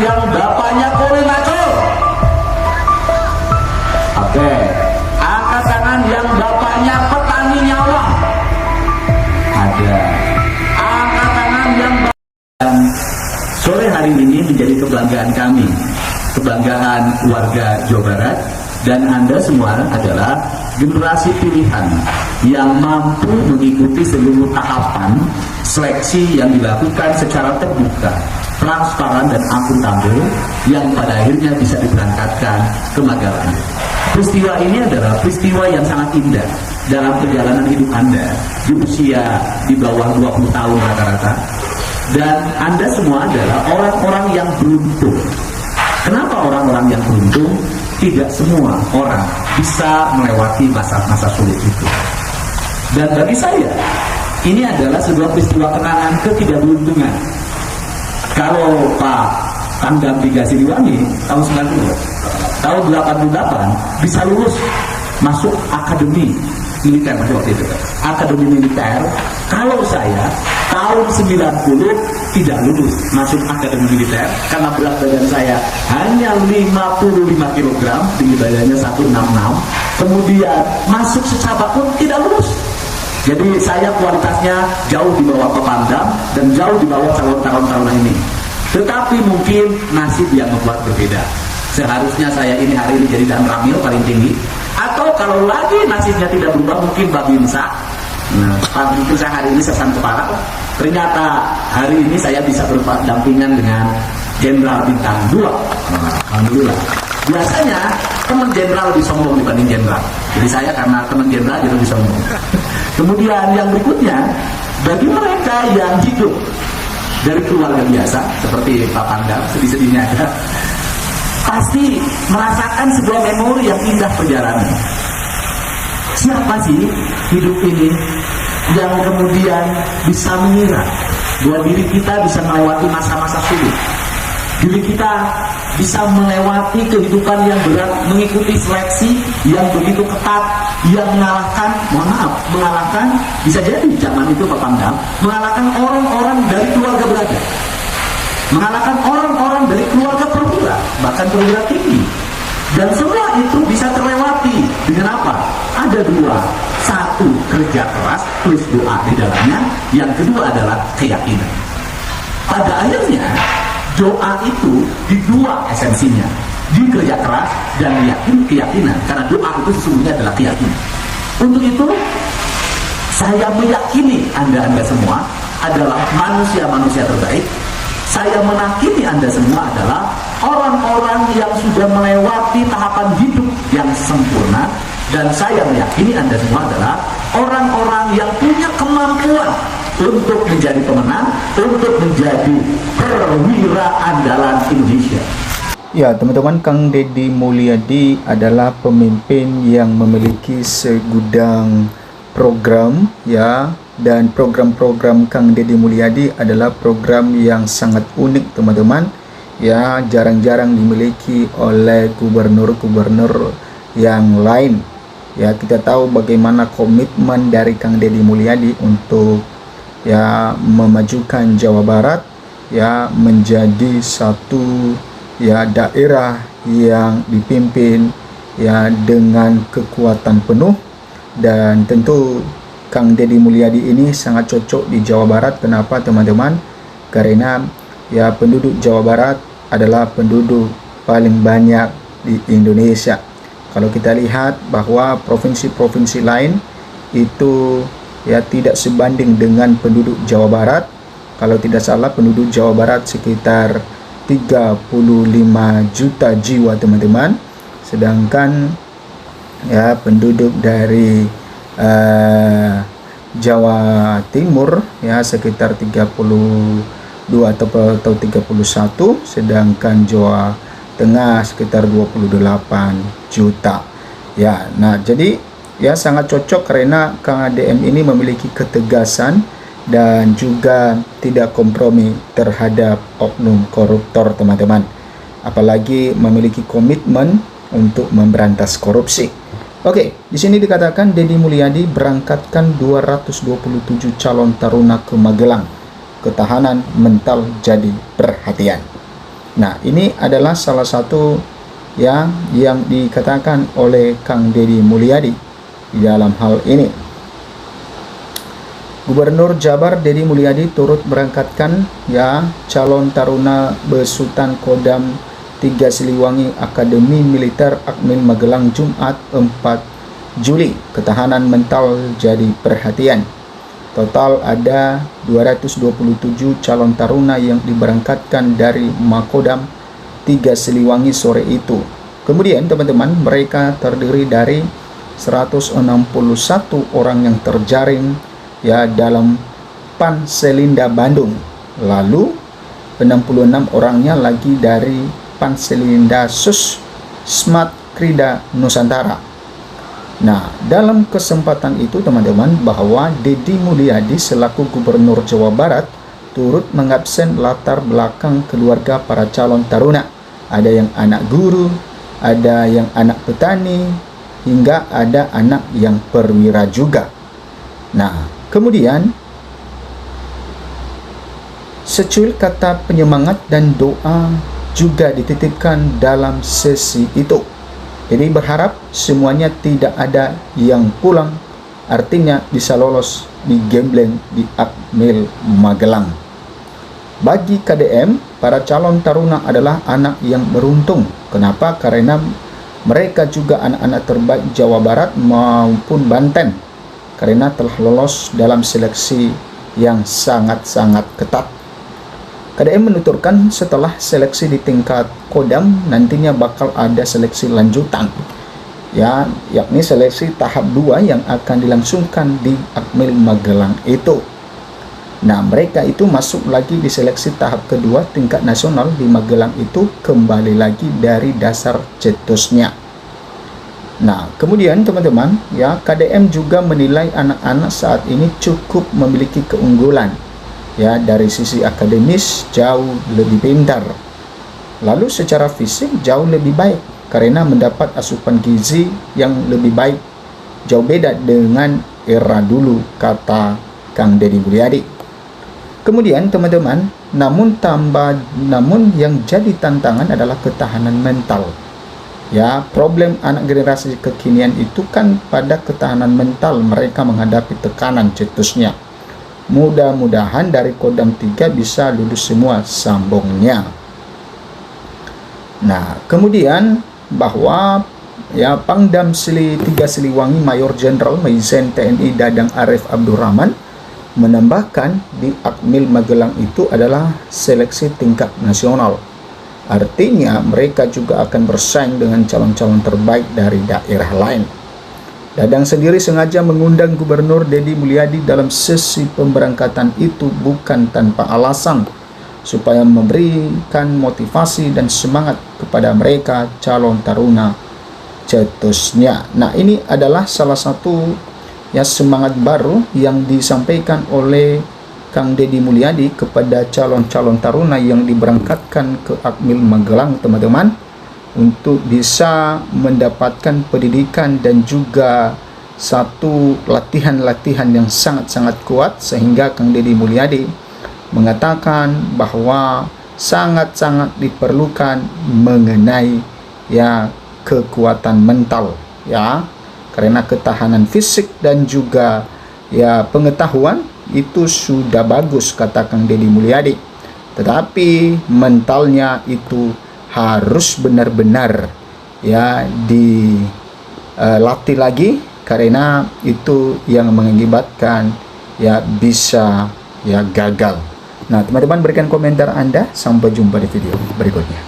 yang bapaknya koordinator. Oke, angkat tangan yang bapaknya petani nyawa. Ada. Angkat tangan yang sore hari ini menjadi kebanggaan kami, kebanggaan warga Jawa Barat, dan Anda semua adalah generasi pilihan yang mampu mengikuti seluruh tahapan seleksi yang dilakukan secara terbuka, transparan dan akuntabel yang pada akhirnya bisa diberangkatkan ke Magelang. Peristiwa ini adalah peristiwa yang sangat indah dalam perjalanan hidup Anda di usia di bawah 20 tahun rata-rata, dan Anda semua adalah orang-orang yang beruntung. Kenapa orang-orang yang beruntung? Tidak semua orang bisa melewati masa-masa sulit itu. Dan bagi saya, ini adalah sebuah peristiwa kenangan ketidakberuntungan. Kalau Pak Pangdam Tiga Siliwangi tahun 90, tahun 88 bisa lulus masuk akademi militer waktu itu, akademi militer. Kalau saya tahun 90 tidak lulus masuk akademi militer karena berat badan saya hanya 55 kg, tinggi badannya 166, kemudian masuk secaba pun tidak lulus. Jadi saya kualitasnya jauh di bawah Pak Pangdam dan jauh di bawah calon-calon ini. Tetapi mungkin nasib yang membuat berbeda. Seharusnya saya ini hari ini jadi Dan Ramil paling tinggi, atau kalau lagi nasibnya tidak berubah mungkin Babinsa. Nah, mungkin saya hari ini sesan kepala. Ternyata hari ini saya bisa berdampingan dengan Jenderal Bintang 2. Nah, alhamdulillah. Biasanya teman jenderal lebih sombong dibanding jenderal. Jadi saya karena teman jenderal jadi lebih sombong. Kemudian yang berikutnya, bagi mereka yang hidup dari keluarga biasa seperti Pak Pangdam, sedih-sedihnya ada, pasti merasakan sebuah memori yang indah perjalanan. Siapa sih hidup ini yang kemudian bisa mengira bahwa diri kita bisa melewati masa-masa sulit, diri kita bisa melewati kehidupan yang berat, mengikuti seleksi yang begitu ketat, yang mengalahkan bisa jadi zaman itu Pak Pangdam mengalahkan orang-orang dari keluarga berada, mengalahkan orang-orang dari keluarga perwira, bahkan perwira tinggi. Dan semua itu bisa terlewati dengan apa? Ada dua. Satu, kerja keras plus doa di dalamnya. Yang kedua adalah keyakinan. Pada akhirnya doa itu di dua esensinya, di kerja keras dan keyakinan. Karena doa itu sesungguhnya adalah keyakinan. Untuk itu saya meyakini Anda semua adalah manusia-manusia terbaik. Saya menakini Anda semua adalah orang-orang yang sudah melewati tahapan hidup yang sempurna. Dan saya meyakini Anda semua adalah orang-orang yang punya kemampuan untuk menjadi pemenang, untuk menjadi perwira andalan Indonesia. Ya teman-teman, Kang Deddy Mulyadi adalah pemimpin yang memiliki segudang program, ya. Dan program-program Kang Deddy Mulyadi adalah program yang sangat unik teman-teman, ya, jarang-jarang dimiliki oleh gubernur-gubernur yang lain. Ya, kita tahu bagaimana komitmen dari Kang Deddy Mulyadi untuk ya memajukan Jawa Barat ya menjadi satu ya daerah yang dipimpin ya dengan kekuatan penuh. Dan tentu Kang Deddy Mulyadi ini sangat cocok di Jawa Barat. Kenapa teman-teman? Karena ya penduduk Jawa Barat adalah penduduk paling banyak di Indonesia. Kalau kita lihat bahwa provinsi-provinsi lain itu ya tidak sebanding dengan penduduk Jawa Barat. Kalau tidak salah penduduk Jawa Barat sekitar 35 juta jiwa teman-teman. Sedangkan ya penduduk dari Jawa Timur ya sekitar 32 atau 31, sedangkan Jawa Tengah sekitar 28 juta. Ya, nah jadi ya sangat cocok karena Kang ADM ini memiliki ketegasan dan juga tidak kompromi terhadap oknum koruptor teman-teman. Apalagi memiliki komitmen untuk memberantas korupsi. Oke, di sini dikatakan Deddy Mulyadi berangkatkan 227 calon taruna ke Magelang. Ketahanan mental jadi perhatian. Nah, ini adalah salah satu yang dikatakan oleh Kang Deddy Mulyadi di dalam hal ini. Gubernur Jabar Deddy Mulyadi turut berangkatkan calon taruna besutan Kodam 3 Siliwangi Akademi Militer Akmil Magelang Jumat 4 Juli. Ketahanan mental jadi perhatian. Total ada 227 calon taruna yang diberangkatkan dari Makodam 3 Siliwangi sore itu. Kemudian teman-teman, mereka terdiri dari 161 orang yang terjaring dalam Panselinda Bandung. Lalu 66 orangnya lagi dari Panselinda Sus Smart Krida Nusantara. Nah, dalam kesempatan itu teman-teman, bahwa Deddy Mulyadi selaku Gubernur Jawa Barat turut mengabsen latar belakang keluarga para calon taruna. Ada yang anak guru, ada yang anak petani, hingga ada anak yang perwira juga. Nah, kemudian secuil kata penyemangat dan doa juga dititipkan dalam sesi itu. Jadi berharap semuanya tidak ada yang pulang, artinya bisa lolos di Gembleng di Akmil Magelang. Bagi KDM, para calon taruna adalah anak yang beruntung. Kenapa? Karena mereka juga anak-anak terbaik Jawa Barat maupun Banten, karena telah lolos dalam seleksi yang sangat-sangat ketat. KDM menuturkan setelah seleksi di tingkat Kodam, nantinya bakal ada seleksi lanjutan, yakni seleksi tahap 2 yang akan dilangsungkan di Akmil Magelang itu. Nah, mereka itu masuk lagi di seleksi tahap kedua tingkat nasional di Magelang itu, kembali lagi dari dasar cetusnya. Nah, kemudian teman-teman, KDM juga menilai anak-anak saat ini cukup memiliki keunggulan. Dari sisi akademis jauh lebih pintar. Lalu secara fisik jauh lebih baik karena mendapat asupan gizi yang lebih baik. Jauh beda dengan era dulu, kata Kang Deddy Mulyadi. Kemudian teman-teman, namun yang jadi tantangan adalah ketahanan mental. Problem anak generasi kekinian itu kan pada ketahanan mental mereka menghadapi tekanan cetusnya. Mudah-mudahan dari Kodam 3 bisa lulus semua, sambungnya. Nah, kemudian bahwa Pangdam 3 Siliwangi Mayor Jenderal Maizen TNI Dadang Arif Abdurrahman menambahkan di Akmil Magelang itu adalah seleksi tingkat nasional. Artinya mereka juga akan bersaing dengan calon-calon terbaik dari daerah lain. Dadang sendiri sengaja mengundang Gubernur Deddy Mulyadi dalam sesi pemberangkatan itu bukan tanpa alasan, supaya memberikan motivasi dan semangat kepada mereka calon taruna cetusnya. Nah, ini adalah salah satu semangat baru yang disampaikan oleh Kang Deddy Mulyadi kepada calon-calon taruna yang diberangkatkan ke Akmil Magelang, teman-teman, untuk bisa mendapatkan pendidikan dan juga satu latihan-latihan yang sangat-sangat kuat, sehingga Kang Deddy Mulyadi mengatakan bahwa sangat-sangat diperlukan mengenai kekuatan mental, karena ketahanan fisik dan juga pengetahuan itu sudah bagus, kata Kang Deddy Mulyadi, tetapi mentalnya itu harus benar-benar dilatih lagi, karena itu yang mengakibatkan bisa gagal. Nah, teman-teman, berikan komentar Anda. Sampai jumpa di video berikutnya.